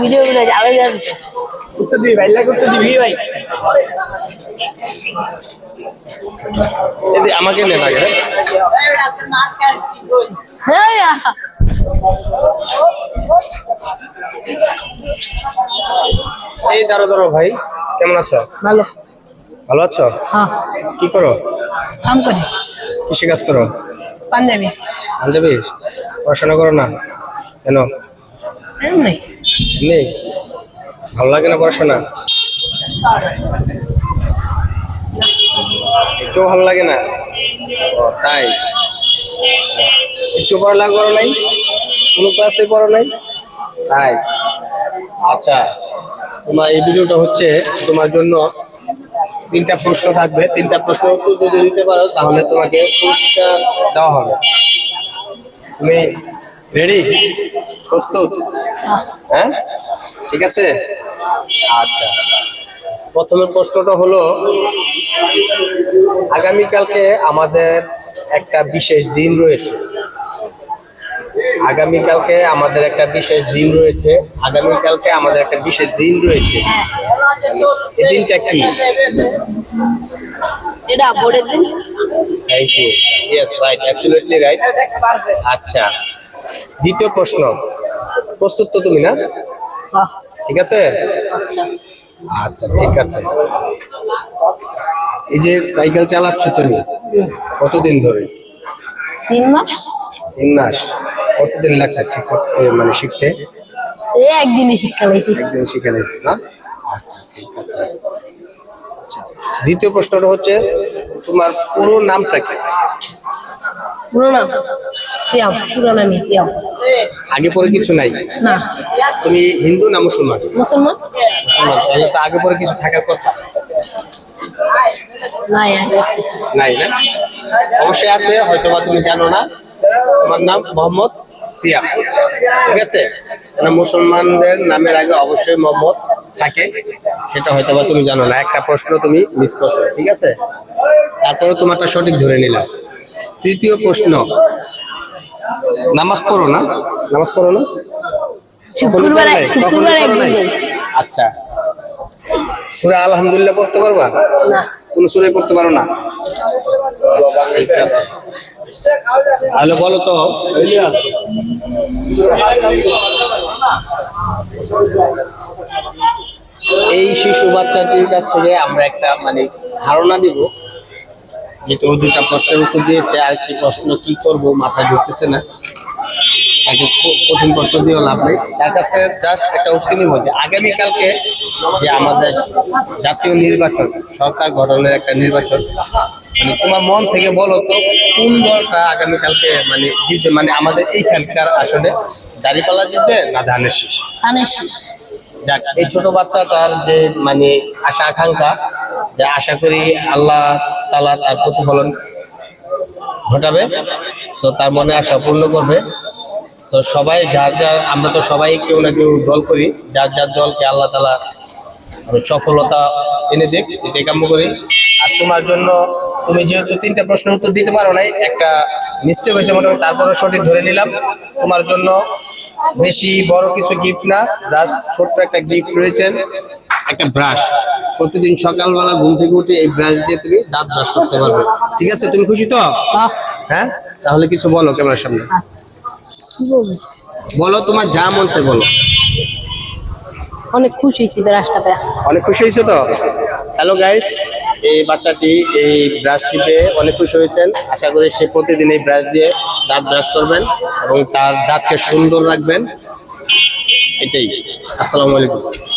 Video গুলো যাবে যাচ্ছে করতে দিবি ভাই লাগে করতে দিবি ভাই এই আমাকে নে লাগে হ্যাঁ এই দাঁড়ো দাঁড়ো ভাই কেমন আছো? ভালো ভালো আছো? হ্যাঁ কি করো? কাম করি কিসে কাজ করো? পাঞ্জাবি পাঞ্জাবি পড়াশোনা করো না কেন? এমনি নেই ভালো লাগে না পড়াশোনা? একটু ভালো লাগে না? ও তাই একটু পড়ালেখা করো নাই? কোনো ক্লাসে পড়ো নাই? তাই আচ্ছা তোমার এই ভিডিওটা হচ্ছে তোমার জন্য 3টা প্রশ্ন থাকবে 3টা প্রশ্ন উত্তর যদি দিতে পারো তাহলে তোমাকে পুরস্কার দেওয়া হবে। তুমি রেডি? প্রস্তুত? হ্যাঁ ঠিক আছে। আচ্ছা প্রথমের প্রশ্নটা হলো আগামীকালকে আমাদের একটা বিশেষ দিন রয়েছে। আগামীকালকে আমাদের একটা বিশেষ দিন রয়েছে। আগামীকালকে আমাদের একটা বিশেষ দিন রয়েছে। এই দিনটা কি? এটা বোর্ডের দিন। Thank you. Yes right, absolutely right. আচ্ছা দ্বিতীয় প্রশ্ন, প্রস্তুত তো তুমি না? ঠিক আছে আচ্ছা ঠিক আছে। এই যে সাইকেল চালাচ্ছ তুমি কতদিন ধরে? 3 মাস। 3 মাস। কতদিন লাগছে মানে শিখতে? একদিনই শিক্ষা লাইছি। একদিন শিখে নিয়েছি না? আচ্ছা ঠিক আছে। আচ্ছা দ্বিতীয় প্রশ্নটা হচ্ছে তোমার পুরো নামটা কি? পুরো নাম সিয়াম। পুরো নামই সিয়াম। আগে পরে কিছু নাই? না। তুমি হিন্দু না মুসলমান? মুসলমান। মুসলমান। তাহলে তো আগে পরে কিছু থাকার কথা নাই নাই না? অবশ্যই আছে, হয়তো বা তুমি জানো না। তোমার নাম মোহাম্মদ সিয়াম, ঠিক আছে? মানে মুসলমানদের নামের আগে অবশ্যই মোহাম্মদ থাকে, সেটা হয়তো বা তুমি জানো না। একটা প্রশ্ন তুমি মিস করছো, ঠিক আছে? তারপরে তোমারটা সঠিক ধরে নিলাম। তৃতীয় প্রশ্ন, নামাজ পড়ো না? নামাজ পড়ো না? শুক্রবার একদিন। আচ্ছা সূরা আলহামদুলিল্লাহ পড়তে পারবা? না। কোন সূরা পড়তে পারো না? ঠিক আছে তাহলে বলো তো এই শিশু বাচ্চাটির কাছ থেকে আমরা একটা মানে ধারণা দিব, যেহেতু 2টা প্রশ্নের উত্তর দিয়েছে। আরেকটি প্রশ্ন কি করব মাথায় ঢুকতেছে না, তাকে কঠিন প্রশ্ন দিয়েও লাভ নেই। তার কাছ থেকে জাস্ট একটা উত্তর নিব যে আগামীকালকে যে আমাদের জাতীয় নির্বাচন, সরকার গঠনের একটা নির্বাচন, মানে তোমার মন থেকে বলো তো কোন দলটা আগামীকালকে মানে জিতবে? মানে আমাদের এইখানকার আসলে দাঁড়িপাল্লা জিতবে না ধানের শীষ? ধানের শীষ। যাক, এই ছোট বাচ্চাটার যে মানে আশা আকাঙ্ক্ষা, যে আশা করি আল্লাহ তাআলা তার প্রতিফলন ঘটাবে, সো তার মনে আশা পূর্ণ করবে। সো সবাই যার যার, আমরা তো সবাই কেউ না কেউ দল করি, যার যার দলকে আল্লাহ তাআলা সফলতা এনে দিক, এটাই কাম্য করি। আর তোমার জন্য, তুমি যেহেতু 3টা প্রশ্নের উত্তর দিতে পারো নাই, একটা মিস্টেক হয়েছে মোটামুটি, তারপরে সঠিক ধরে নিলাম। তোমার জন্য বেশি বড় কিছু গিফট না, জাস্ট ছোট্ট একটা গিফট রয়েছে, একটা ব্রাশ। প্রতিদিন সকালবেলা ঘুম থেকে উঠে এই ব্রাশ দিয়ে তুমি দাঁত ব্রাশ করতে পারবে, ঠিক আছে? তুমি খুশি তো? হ্যাঁ তাহলে কিছু বলো ক্যামেরার সামনে। আচ্ছা কি বলবো? বলো তোমার যা মন চায় বলো। অনেক খুশি হয়েছি ব্রাশটা পেয়ে। অনেক খুশি হয়েছে তো? হ্যালো গাইস, এই বাচ্চাটি এই ব্রাশটিতে অনেক খুশি হয়েছেন। আশা করি সে প্রতিদিন এই ব্রাশ দিয়ে দাঁত ব্রাশ করবেন এবং তার দাঁতকে সুন্দর রাখবেন। এটাই। আসসালামু আলাইকুম।